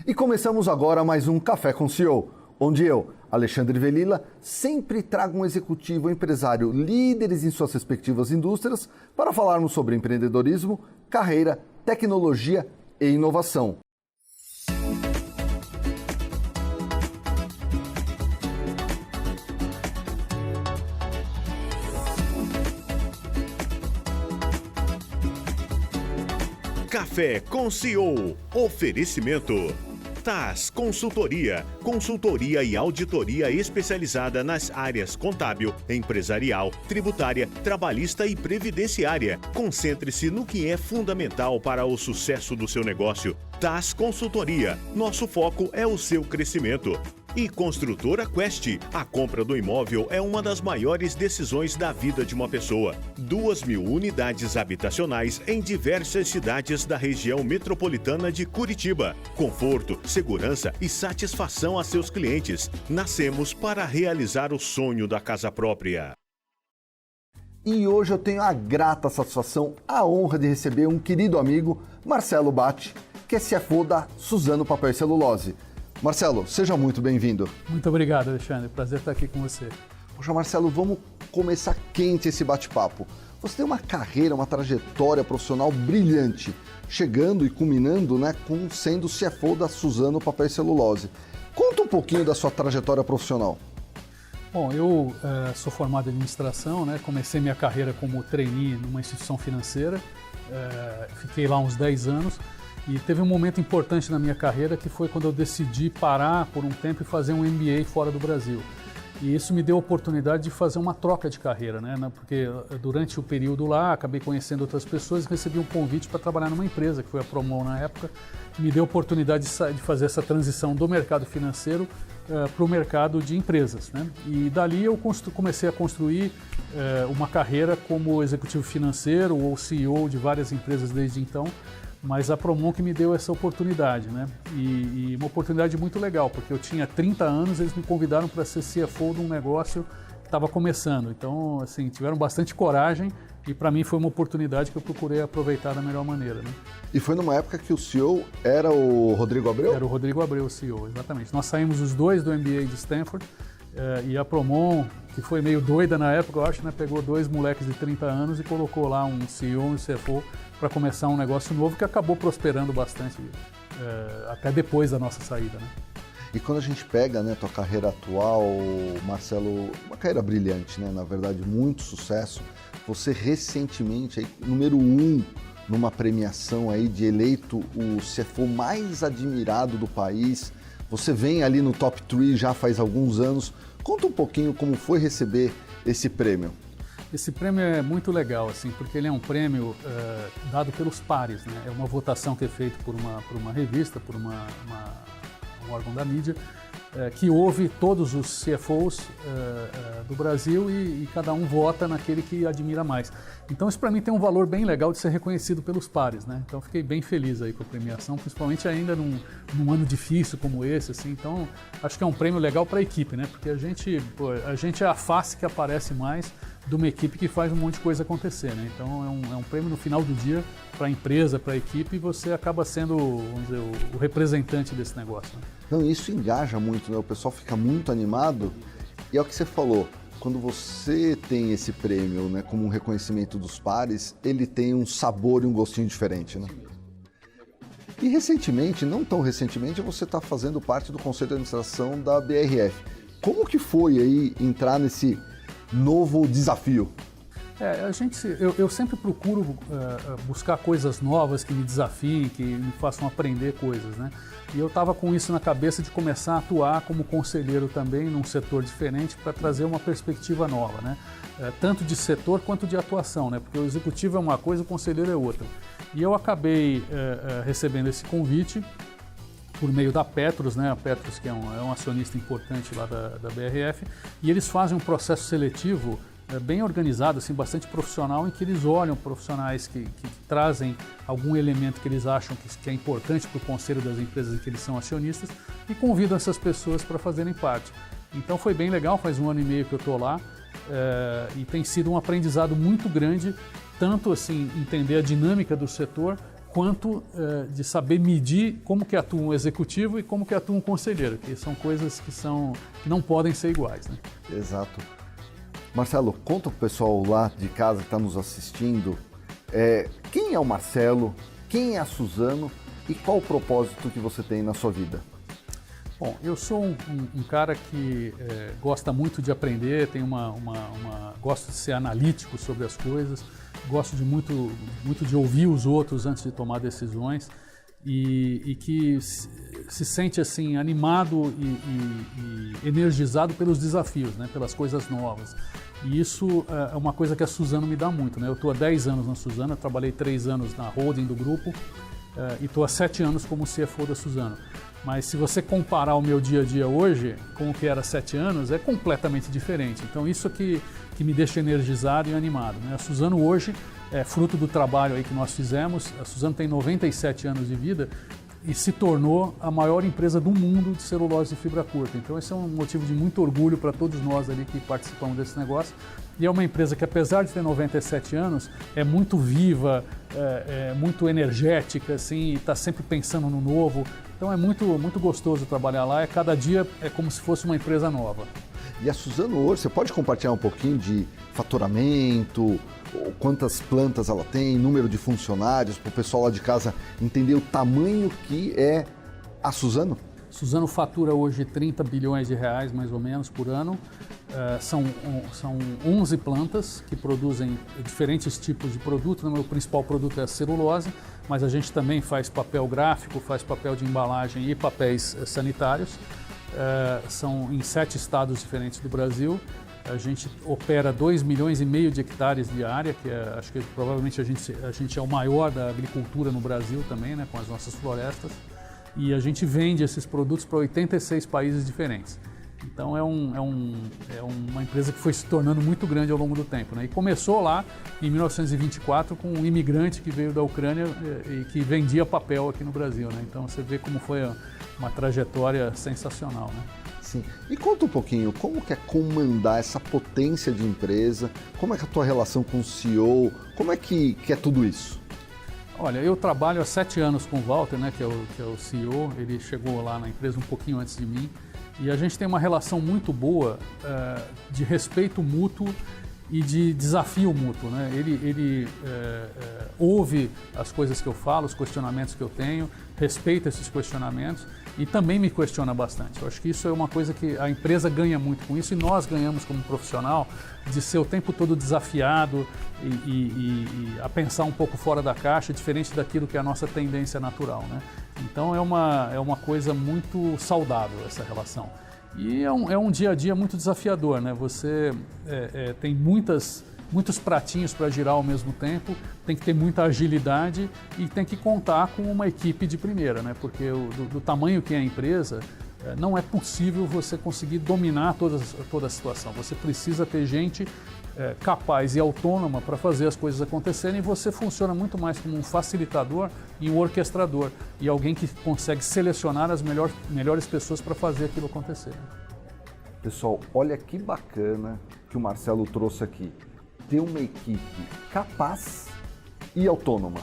E começamos agora mais um Café com CEO, onde eu, Alexandre Velilla, sempre trago um executivo ou empresário líderes em suas respectivas indústrias para falarmos sobre empreendedorismo, carreira, tecnologia e inovação. Café com CEO. Oferecimento. TAS Consultoria. Consultoria e auditoria especializada nas áreas contábil, empresarial, tributária, trabalhista e previdenciária. Concentre-se no que é fundamental para o sucesso do seu negócio. TAS Consultoria. Nosso foco é o seu crescimento. E Construtora Quest. A compra do imóvel é uma das maiores decisões da vida de uma pessoa. 2.000 unidades habitacionais em diversas cidades da região metropolitana de Curitiba. Conforto, segurança e satisfação a seus clientes. Nascemos para realizar o sonho da casa própria. E hoje eu tenho a grata satisfação, a honra de receber um querido amigo, Marcelo Batti, que é CFO da Suzano Papel e Celulose. Marcelo, seja muito bem-vindo. Muito obrigado, Alexandre. Prazer estar aqui com você. Poxa, Marcelo, vamos começar quente esse bate-papo. Você tem uma carreira, uma trajetória profissional brilhante, chegando e culminando, com sendo CFO da Suzano Papel e Celulose. Conta um pouquinho da sua trajetória profissional. Bom, eu sou formado em administração, comecei minha carreira como trainee numa instituição financeira, fiquei lá uns 10 anos. E teve um momento importante na minha carreira que foi quando eu decidi parar por um tempo e fazer um MBA fora do Brasil. E isso me deu a oportunidade de fazer uma troca de carreira, porque durante o período lá acabei conhecendo outras pessoas e recebi um convite para trabalhar numa empresa, que foi a Promon na época, que me deu a oportunidade de fazer essa transição do mercado financeiro para o mercado de empresas. E dali eu comecei a construir uma carreira como executivo financeiro ou CEO de várias empresas desde então. Mas a Promon que me deu essa oportunidade, E uma oportunidade muito legal, porque eu tinha 30 anos, eles me convidaram para ser CFO de um negócio que estava começando. Então, assim, tiveram bastante coragem e para mim foi uma oportunidade que eu procurei aproveitar da melhor maneira, E foi numa época que o CEO era o Rodrigo Abreu? Era o Rodrigo Abreu, o CEO, exatamente. Nós saímos os dois do MBA de Stanford e a Promon, que foi meio doida na época, eu acho, pegou dois moleques de 30 anos e colocou lá um CEO e um CFO para começar um negócio novo que acabou prosperando bastante até depois da nossa saída. E quando a gente pega tua carreira atual, Marcelo, uma carreira brilhante, na verdade, muito sucesso. Você recentemente, número 1 numa premiação aí de eleito o CFO mais admirado do país. Você vem ali no top 3 já faz alguns anos. Conta um pouquinho como foi receber esse prêmio. Esse prêmio é muito legal, porque ele é um prêmio dado pelos pares, É uma votação que é feita por uma revista, por um órgão da mídia, que ouve todos os CFOs do Brasil e cada um vota naquele que admira mais. Então isso para mim tem um valor bem legal de ser reconhecido pelos pares, Então fiquei bem feliz aí com a premiação, principalmente ainda num ano difícil como esse, Então acho que é um prêmio legal para a equipe, Porque a gente é a face que aparece mais de uma equipe que faz um monte de coisa acontecer, Então é um prêmio no final do dia para a empresa, para a equipe, e você acaba sendo, vamos dizer, o representante desse negócio. Não, isso engaja muito, O pessoal fica muito animado. E é o que você falou, quando você tem esse prêmio, como um reconhecimento dos pares, ele tem um sabor e um gostinho diferente, E recentemente, não tão recentemente, você está fazendo parte do Conselho de Administração da BRF. Como que foi aí entrar nesse novo desafio? Eu sempre procuro buscar coisas novas que me desafiem, que me façam aprender coisas, E eu estava com isso na cabeça de começar a atuar como conselheiro também num setor diferente para trazer uma perspectiva nova, Tanto de setor quanto de atuação, Porque o executivo é uma coisa, o conselheiro é outra. E eu acabei recebendo esse convite por meio da Petros, A Petros que é um acionista importante lá da BRF, e eles fazem um processo seletivo bem organizado, bastante profissional, em que eles olham profissionais que trazem algum elemento que eles acham que é importante para o conselho das empresas em que eles são acionistas e convidam essas pessoas para fazerem parte. Então foi bem legal, faz 1 ano e meio que eu estou lá e tem sido um aprendizado muito grande, tanto entender a dinâmica do setor, quanto de saber medir como que atua um executivo e como que atua um conselheiro, que são coisas que não podem ser iguais, né? Exato. Marcelo, conta para o pessoal lá de casa que está nos assistindo, quem é o Marcelo, quem é a Suzano e qual o propósito que você tem na sua vida? Bom, eu sou um cara que gosta muito de aprender, gosto de ser analítico sobre as coisas, gosto de muito de ouvir os outros antes de tomar decisões e que se sente assim animado e energizado pelos desafios, né, pelas coisas novas. E isso é uma coisa que a Suzano me dá muito, né? Eu estou há 10 anos na Suzano, eu trabalhei 3 anos na holding do grupo e estou há 7 anos como CFO da Suzano. Mas se você comparar o meu dia a dia hoje com o que era há 7 anos, é completamente diferente. Então isso que me deixa energizado e animado, né? A Suzano hoje é fruto do trabalho aí que nós fizemos. A Suzano tem 97 anos de vida e se tornou a maior empresa do mundo de celulose de fibra curta. Então esse é um motivo de muito orgulho para todos nós ali que participamos desse negócio. E é uma empresa que, apesar de ter 97 anos, é muito viva, muito energética, assim, e está sempre pensando no novo. Então é muito gostoso trabalhar lá, cada dia é como se fosse uma empresa nova. E a Suzano hoje, você pode compartilhar um pouquinho de faturamento, quantas plantas ela tem, número de funcionários, para o pessoal lá de casa entender o tamanho que é a Suzano? Suzano fatura hoje 30 bilhões de reais, mais ou menos, por ano. São 11 plantas que produzem diferentes tipos de produto. O meu principal produto é a celulose, mas a gente também faz papel gráfico, faz papel de embalagem e papéis sanitários. São em 7 estados diferentes do Brasil. A gente opera 2,5 milhões de hectares de área, que acho que provavelmente a gente é o maior da agricultura no Brasil também, né, com as nossas florestas. E a gente vende esses produtos para 86 países diferentes. Então é uma empresa que foi se tornando muito grande ao longo do tempo, né? E começou lá em 1924 com um imigrante que veio da Ucrânia e que vendia papel aqui no Brasil, né? Então você vê como foi uma trajetória sensacional, né? Sim. E conta um pouquinho, como que é comandar essa potência de empresa? Como é que é a tua relação com o CEO? Como é que é tudo isso? Olha, eu trabalho há 7 anos com o Walter, né, que é o CEO. Ele chegou lá na empresa um pouquinho antes de mim. E a gente tem uma relação muito boa de respeito mútuo e de desafio mútuo, né? Ele ouve as coisas que eu falo, os questionamentos que eu tenho, respeita esses questionamentos e também me questiona bastante. Eu acho que isso é uma coisa que a empresa ganha muito com isso e nós ganhamos como profissional de ser o tempo todo desafiado e a pensar um pouco fora da caixa, diferente daquilo que é a nossa tendência natural, né? Então é uma coisa muito saudável essa relação. E é um dia a dia muito desafiador, né? Você tem muitos pratinhos para girar ao mesmo tempo, tem que ter muita agilidade e tem que contar com uma equipe de primeira, né? Porque do tamanho que é a empresa, não é possível você conseguir dominar toda a situação. Você precisa ter gente capaz e autônoma para fazer as coisas acontecerem e você funciona muito mais como um facilitador e um orquestrador e alguém que consegue selecionar as melhores pessoas para fazer aquilo acontecer. Pessoal, olha que bacana que o Marcelo trouxe aqui. Ter uma equipe capaz e autônoma.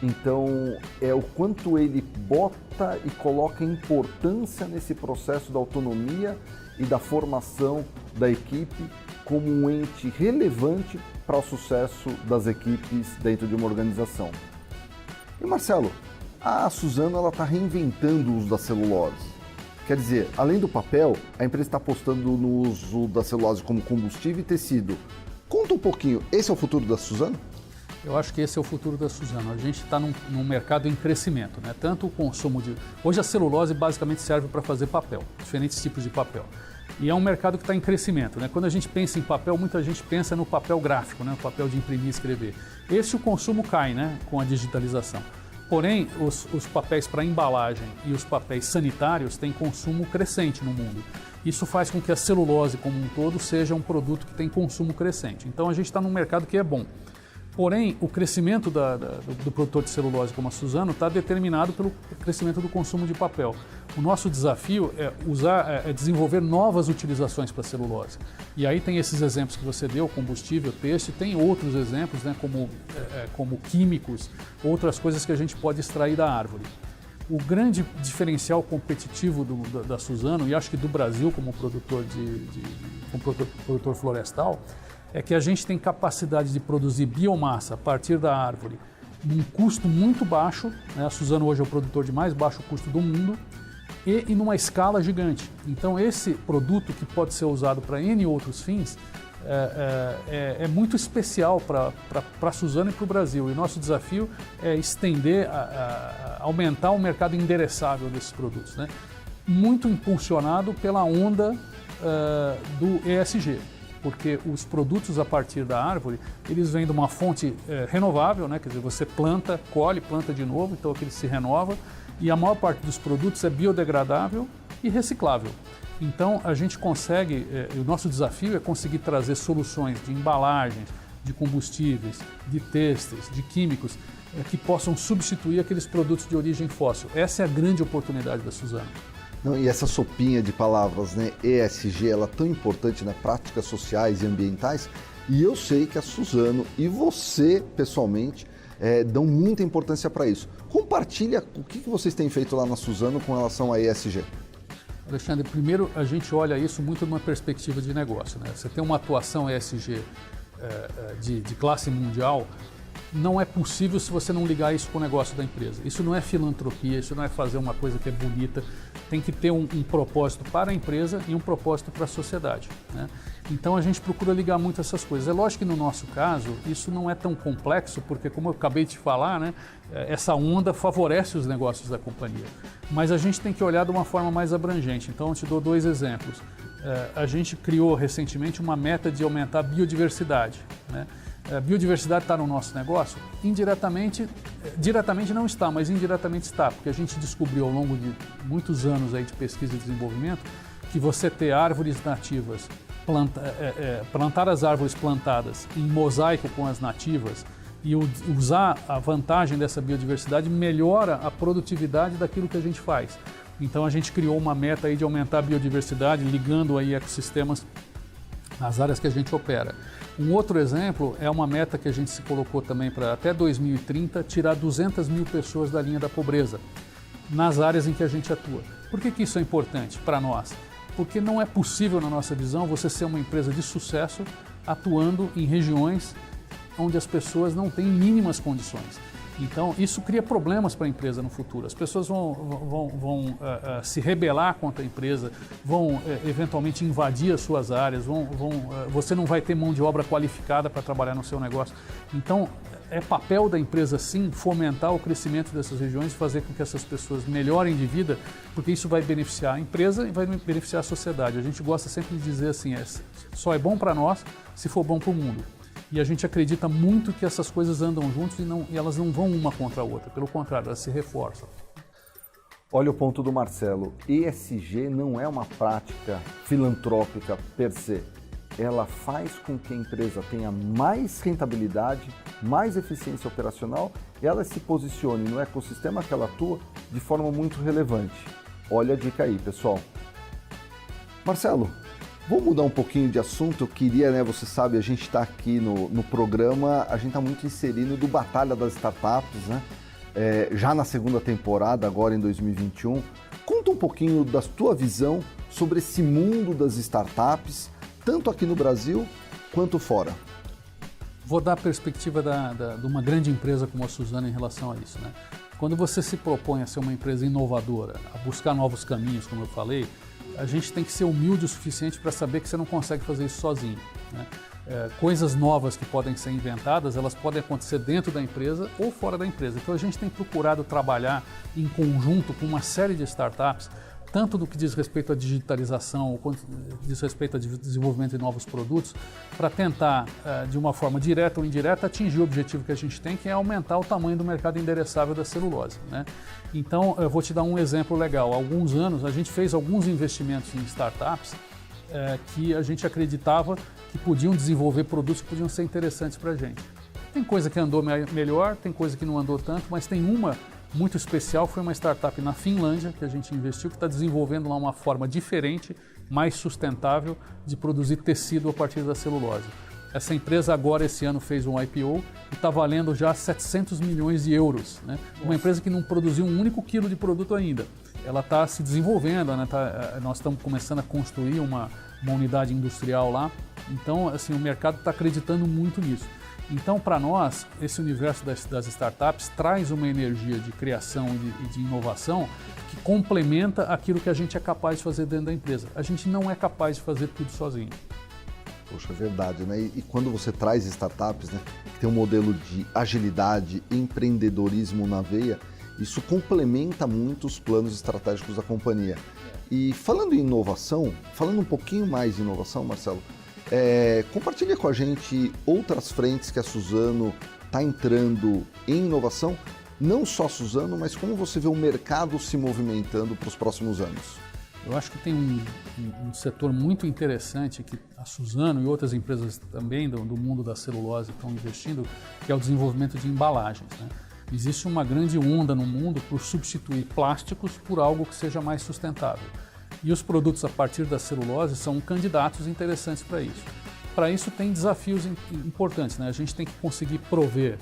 Então, é o quanto ele bota e coloca importância nesse processo da autonomia e da formação da equipe como um ente relevante para o sucesso das equipes dentro de uma organização. E Marcelo, a Suzano está reinventando o uso da celulose. Quer dizer, além do papel, a empresa está apostando no uso da celulose como combustível e tecido. Conta um pouquinho, esse é o futuro da Suzano? Eu acho que esse é o futuro da Suzano. A gente está num mercado em crescimento, né? Tanto o consumo de... Hoje a celulose basicamente serve para fazer papel, diferentes tipos de papel. E é um mercado que está em crescimento, né? Quando a gente pensa em papel, muita gente pensa no papel gráfico, né? O papel de imprimir e escrever. Esse o consumo cai, né? Com a digitalização. Porém, os papéis para embalagem e os papéis sanitários têm consumo crescente no mundo. Isso faz com que a celulose como um todo seja um produto que tem consumo crescente. Então a gente está num mercado que é bom. Porém, o crescimento do produtor de celulose como a Suzano está determinado pelo crescimento do consumo de papel. O nosso desafio é desenvolver novas utilizações para a celulose. E aí tem esses exemplos que você deu, combustível, têxtil, tem outros exemplos, né, como químicos, outras coisas que a gente pode extrair da árvore. O grande diferencial competitivo da Suzano, e acho que do Brasil como produtor produtor florestal, é que a gente tem capacidade de produzir biomassa a partir da árvore num custo muito baixo, né? A Suzano hoje é o produtor de mais baixo custo do mundo, e numa escala gigante. Então esse produto, que pode ser usado para N outros fins, é muito especial para a Suzano e para o Brasil. E o nosso desafio é estender, aumentar o mercado endereçável desses produtos, né? Muito impulsionado pela onda do ESG, porque os produtos a partir da árvore, eles vêm de uma fonte renovável, né? Quer dizer, você planta, colhe, planta de novo, então aquele se renova, e a maior parte dos produtos é biodegradável e reciclável. Então a gente consegue, o nosso desafio é conseguir trazer soluções de embalagens, de combustíveis, de têxteis, de químicos, que possam substituir aqueles produtos de origem fóssil. Essa é a grande oportunidade da Suzano. Não, e essa sopinha de palavras, né, ESG, ela é tão importante nas práticas sociais e ambientais, e eu sei que a Suzano e você, pessoalmente, dão muita importância para isso. Compartilha o que vocês têm feito lá na Suzano com relação a ESG. Alexandre, primeiro a gente olha isso muito numa perspectiva de negócio, né? Você tem uma atuação ESG de classe mundial, não é possível se você não ligar isso com o negócio da empresa. Isso não é filantropia, isso não é fazer uma coisa que é bonita, tem que ter um propósito para a empresa e um propósito para a sociedade, né? Então a gente procura ligar muito essas coisas. É lógico que no nosso caso isso não é tão complexo, porque como eu acabei de falar, né, essa onda favorece os negócios da companhia. Mas a gente tem que olhar de uma forma mais abrangente. Então eu te dou 2 exemplos. A gente criou recentemente uma meta de aumentar a biodiversidade, né? A biodiversidade está no nosso negócio? Indiretamente, diretamente não está, mas indiretamente está, porque a gente descobriu ao longo de muitos anos aí de pesquisa e desenvolvimento que você ter árvores nativas, plantar as árvores plantadas em mosaico com as nativas e usar a vantagem dessa biodiversidade melhora a produtividade daquilo que a gente faz. Então a gente criou uma meta aí de aumentar a biodiversidade, ligando aí ecossistemas nas áreas que a gente opera. Um outro exemplo é uma meta que a gente se colocou também para até 2030 tirar 200 mil pessoas da linha da pobreza nas áreas em que a gente atua. Por que isso é importante para nós? Porque não é possível, na nossa visão, você ser uma empresa de sucesso atuando em regiões onde as pessoas não têm mínimas condições. Então, isso cria problemas para a empresa no futuro. As pessoas vão se rebelar contra a empresa, vão eventualmente invadir as suas áreas, você não vai ter mão de obra qualificada para trabalhar no seu negócio. Então, é papel da empresa, sim, fomentar o crescimento dessas regiões e fazer com que essas pessoas melhorem de vida, porque isso vai beneficiar a empresa e vai beneficiar a sociedade. A gente gosta sempre de dizer assim, só é bom para nós se for bom para o mundo. E a gente acredita muito que essas coisas andam juntas e elas não vão uma contra a outra. Pelo contrário, elas se reforçam. Olha o ponto do Marcelo. ESG não é uma prática filantrópica per se. Ela faz com que a empresa tenha mais rentabilidade, mais eficiência operacional e ela se posicione no ecossistema que ela atua de forma muito relevante. Olha a dica aí, pessoal. Marcelo, vou mudar um pouquinho de assunto. Eu queria, você sabe, a gente está aqui no programa, a gente está muito inserido do Batalha das Startups, né? Já na segunda temporada, agora em 2021. Conta um pouquinho da tua visão sobre esse mundo das startups, tanto aqui no Brasil quanto fora. Vou dar a perspectiva de uma grande empresa como a Suzano em relação a isso, né? Quando você se propõe a ser uma empresa inovadora, a buscar novos caminhos, como eu falei, a gente tem que ser humilde o suficiente para saber que você não consegue fazer isso sozinho, né? Coisas novas que podem ser inventadas, elas podem acontecer dentro da empresa ou fora da empresa. Então a gente tem procurado trabalhar em conjunto com uma série de startups, tanto do que diz respeito à digitalização, quanto diz respeito ao desenvolvimento de novos produtos, para tentar, de uma forma direta ou indireta, atingir o objetivo que a gente tem, que é aumentar o tamanho do mercado endereçável da celulose, né? Então, eu vou te dar um exemplo legal. Há alguns anos, a gente fez alguns investimentos em startups que a gente acreditava que podiam desenvolver produtos que podiam ser interessantes para a gente. Tem coisa que andou melhor, tem coisa que não andou tanto, mas tem uma muito especial foi uma startup na Finlândia que a gente investiu, que está desenvolvendo lá uma forma diferente, mais sustentável de produzir tecido a partir da celulose. Essa empresa agora, esse ano, fez um IPO e está valendo já 700 milhões de euros. Né? Uma empresa que não produziu um único quilo de produto ainda. Ela está se desenvolvendo, né? Nós estamos começando a construir uma unidade industrial lá. Então, assim, o mercado está acreditando muito nisso. Então, para nós, esse universo das startups traz uma energia de criação e de inovação que complementa aquilo que a gente é capaz de fazer dentro da empresa. A gente não é capaz de fazer tudo sozinho. Poxa, é verdade, né? E quando você traz startups, né, que tem um modelo de agilidade, empreendedorismo na veia, isso complementa muito os planos estratégicos da companhia. E falando em inovação, falando um pouquinho mais de inovação, Marcelo, compartilha com a gente outras frentes que a Suzano está entrando em inovação, não só a Suzano, mas como você vê o mercado se movimentando para os próximos anos. Eu acho que tem um setor muito interessante que a Suzano e outras empresas também do mundo da celulose estão investindo, que é o desenvolvimento de embalagens. Né? Existe uma grande onda no mundo por substituir plásticos por algo que seja mais sustentável. E os produtos a partir da celulose são candidatos interessantes para isso. Para isso tem desafios importantes, né? A gente tem que conseguir prover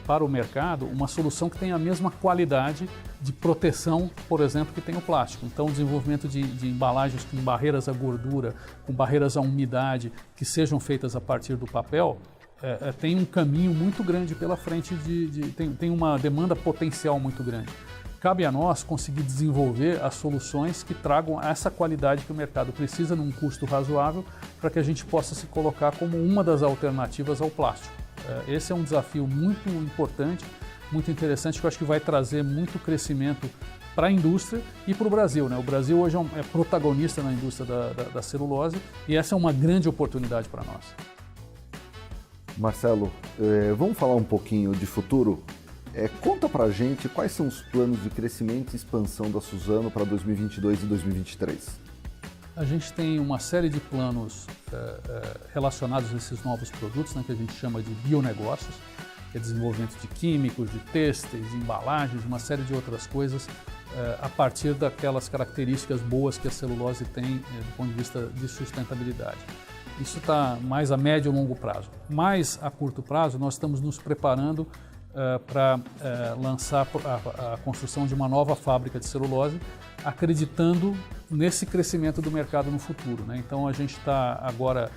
para o mercado uma solução que tenha a mesma qualidade de proteção, por exemplo, que tem o plástico. Então, o desenvolvimento de embalagens com barreiras à gordura, com barreiras à umidade, que sejam feitas a partir do papel, tem um caminho muito grande pela frente, tem uma demanda potencial muito grande. Cabe a nós conseguir desenvolver as soluções que tragam essa qualidade que o mercado precisa num custo razoável para que a gente possa se colocar como uma das alternativas ao plástico. Esse é um desafio muito importante, muito interessante, que eu acho que vai trazer muito crescimento para a indústria e para o Brasil. Né? O Brasil hoje é protagonista na indústria da celulose e essa é uma grande oportunidade para nós. Marcelo, vamos falar um pouquinho de futuro? Conta pra gente quais são os planos de crescimento e expansão da Suzano para 2022 e 2023. A gente tem uma série de planos relacionados a esses novos produtos, né, que a gente chama de bionegócios, que é desenvolvimento de químicos, de têxteis, de embalagens, uma série de outras coisas, a partir daquelas características boas que a celulose tem do ponto de vista de sustentabilidade. Isso está mais a médio e longo prazo. Mais a curto prazo, nós estamos nos preparando para lançar a construção de uma nova fábrica de celulose, acreditando nesse crescimento do mercado no futuro. Né? Então a gente está agora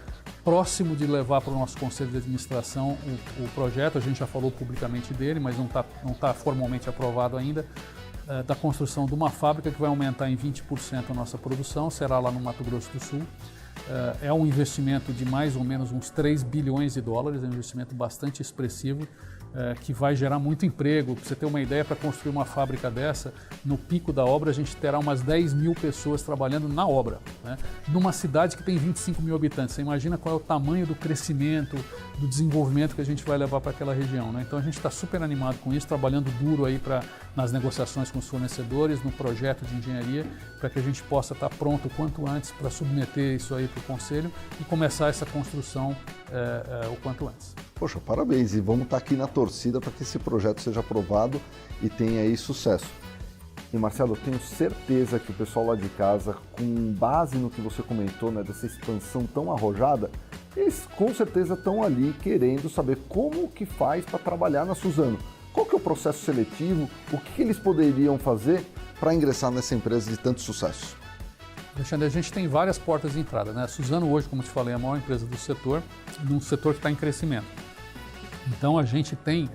próximo de levar para o nosso conselho de administração o projeto, a gente já falou publicamente dele, mas não tá formalmente aprovado ainda, da construção de uma fábrica que vai aumentar em 20% a nossa produção, será lá no Mato Grosso do Sul. É um investimento de mais ou menos uns 3 bilhões de dólares, é um investimento bastante expressivo, que vai gerar muito emprego. Para você ter uma ideia, para construir uma fábrica dessa, no pico da obra a gente terá umas 10 mil pessoas trabalhando na obra, né? Numa cidade que tem 25 mil habitantes. Você imagina qual é o tamanho do crescimento, do desenvolvimento que a gente vai levar para aquela região, né? Então a gente está super animado com isso, trabalhando duro aí nas negociações com os fornecedores, no projeto de engenharia, para que a gente possa estar pronto o quanto antes para submeter isso aí para o conselho e começar essa construção o quanto antes. Poxa, parabéns, e vamos estar aqui na torcida para que esse projeto seja aprovado e tenha aí sucesso. E Marcelo, eu tenho certeza que o pessoal lá de casa, com base no que você comentou, né, dessa expansão tão arrojada, eles com certeza estão ali querendo saber como que faz para trabalhar na Suzano. Qual que é o processo seletivo, o que eles poderiam fazer para ingressar nessa empresa de tanto sucesso? Alexandre, a gente tem várias portas de entrada, né? A Suzano hoje, como te falei, é a maior empresa do setor, num setor que está em crescimento. Então a gente tem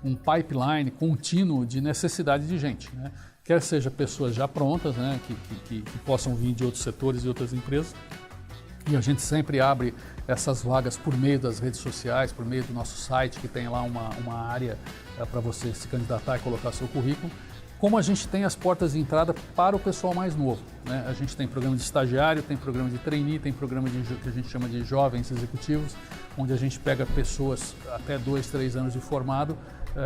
um pipeline contínuo de necessidade de gente, né? Quer seja pessoas já prontas, né? que possam vir de outros setores e outras empresas, e a gente sempre abre essas vagas por meio das redes sociais, por meio do nosso site, que tem lá uma área para você se candidatar e colocar seu currículo. Como a gente tem as portas de entrada para o pessoal mais novo, né? A gente tem programa de estagiário, tem programa de trainee, tem programa que a gente chama de jovens executivos, onde a gente pega pessoas até 2, 3 anos de formado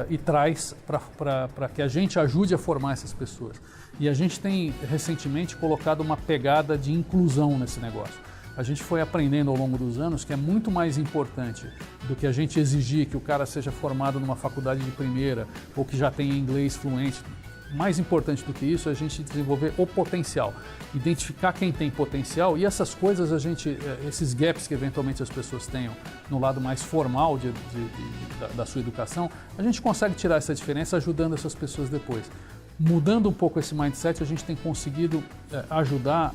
e traz para que a gente ajude a formar essas pessoas. E a gente tem recentemente colocado uma pegada de inclusão nesse negócio. a gente foi aprendendo ao longo dos anos que é muito mais importante do que a gente exigir que o cara seja formado numa faculdade de primeira ou que já tenha inglês fluente. Mais importante do que isso é a gente desenvolver o potencial, identificar quem tem potencial e essas coisas, esses gaps que eventualmente as pessoas tenham no lado mais formal da sua educação, a gente consegue tirar essa diferença ajudando essas pessoas depois. Mudando um pouco esse mindset, a gente tem conseguido ajudar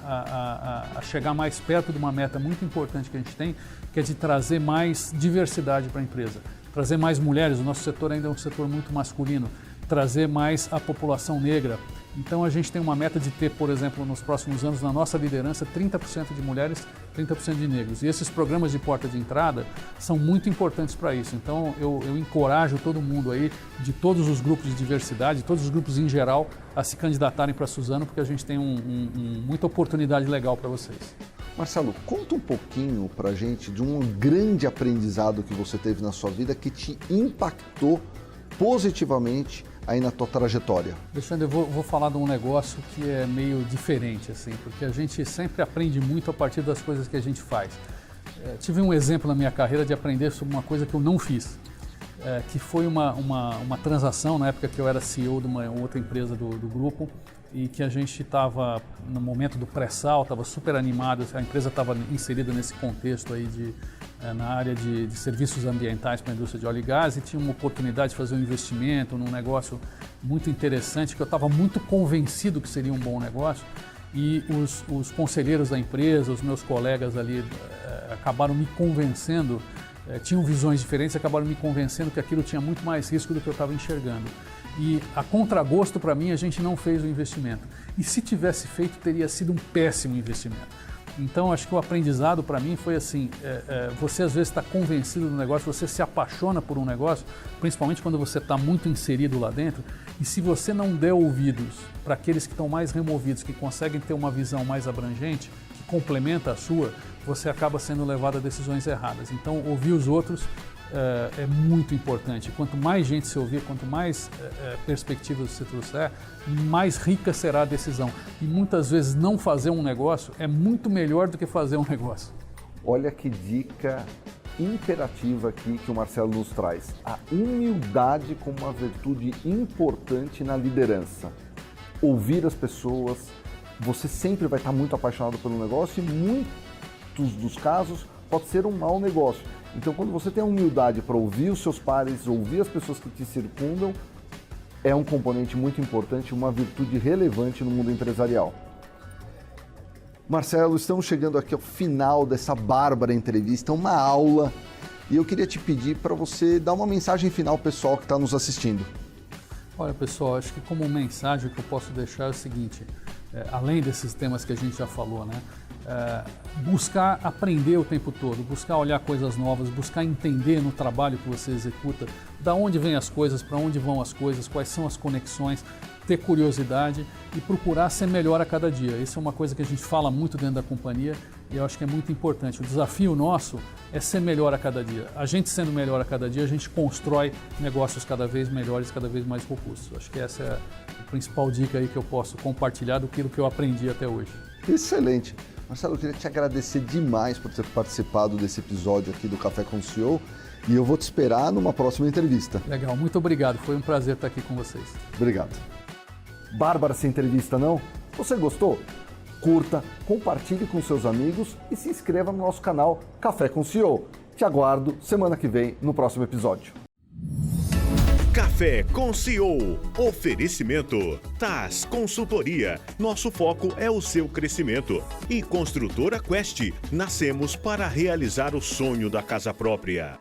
a chegar mais perto de uma meta muito importante que a gente tem, que é de trazer mais diversidade para a empresa, trazer mais mulheres. O nosso setor ainda é um setor muito masculino, trazer mais a população negra. Então a gente tem uma meta de ter, por exemplo, nos próximos anos, na nossa liderança, 30% de mulheres, 30% de negros. E esses programas de porta de entrada são muito importantes para isso. Então eu encorajo todo mundo aí, de todos os grupos de diversidade, todos os grupos em geral, a se candidatarem para a Suzano, porque a gente tem muita oportunidade legal para vocês. Marcelo, conta um pouquinho para a gente de um grande aprendizado que você teve na sua vida que te impactou positivamente aí na tua trajetória. Alexandre, eu vou falar de um negócio que é meio diferente, assim, porque a gente sempre aprende muito a partir das coisas que a gente faz. Tive um exemplo na minha carreira de aprender sobre uma coisa que eu não fiz, que foi uma transação, na época que eu era CEO de uma outra empresa do grupo, e que a gente estava no momento do pré-sal, estava super animado, a empresa estava inserida nesse contexto aí na área de serviços ambientais para a indústria de óleo e gás, e tinha uma oportunidade de fazer um investimento num negócio muito interessante, que eu estava muito convencido que seria um bom negócio, e os conselheiros da empresa, os meus colegas ali acabaram me convencendo, tinham visões diferentes, acabaram me convencendo que aquilo tinha muito mais risco do que eu estava enxergando. E a contragosto para mim a gente não fez o investimento. E se tivesse feito, teria sido um péssimo investimento. Então acho que o aprendizado para mim foi assim, você às vezes está convencido do negócio, você se apaixona por um negócio, principalmente quando você está muito inserido lá dentro, e se você não der ouvidos para aqueles que estão mais removidos, que conseguem ter uma visão mais abrangente, que complementa a sua, você acaba sendo levado a decisões erradas. Então ouvir os outros é muito importante. Quanto mais gente se ouvir, quanto mais perspectivas você trouxer, mais rica será a decisão. E muitas vezes não fazer um negócio é muito melhor do que fazer um negócio. Olha que dica imperativa aqui que o Marcelo nos traz. A humildade como uma virtude importante na liderança. Ouvir as pessoas, você sempre vai estar muito apaixonado pelo negócio e muitos dos casos pode ser um mau negócio. Então, quando você tem a humildade para ouvir os seus pares, ouvir as pessoas que te circundam, é um componente muito importante, uma virtude relevante no mundo empresarial. Marcelo, estamos chegando aqui ao final dessa bárbara entrevista, uma aula, e eu queria te pedir para você dar uma mensagem final ao pessoal que está nos assistindo. Olha, pessoal, acho que como mensagem que eu posso deixar é o seguinte, além desses temas que a gente já falou, né? Buscar aprender o tempo todo, buscar olhar coisas novas, buscar entender no trabalho que você executa, da onde vêm as coisas, para onde vão as coisas, quais são as conexões, ter curiosidade e procurar ser melhor a cada dia. Isso é uma coisa que a gente fala muito dentro da companhia e eu acho que é muito importante. O desafio nosso é ser melhor a cada dia. A gente sendo melhor a cada dia, a gente constrói negócios cada vez melhores, cada vez mais robustos. Acho que essa é a principal dica aí que eu posso compartilhar do que eu aprendi até hoje. Excelente. Marcelo, eu queria te agradecer demais por ter participado desse episódio aqui do Café com o CEO e eu vou te esperar numa próxima entrevista. Legal, muito obrigado. Foi um prazer estar aqui com vocês. Obrigado. Bárbara essa entrevista, não? Você gostou? Curta, compartilhe com seus amigos e se inscreva no nosso canal Café com o CEO. Te aguardo semana que vem no próximo episódio. Café com CEO. Oferecimento. TAS Consultoria. Nosso foco é o seu crescimento. E Construtora Quest. Nascemos para realizar o sonho da casa própria.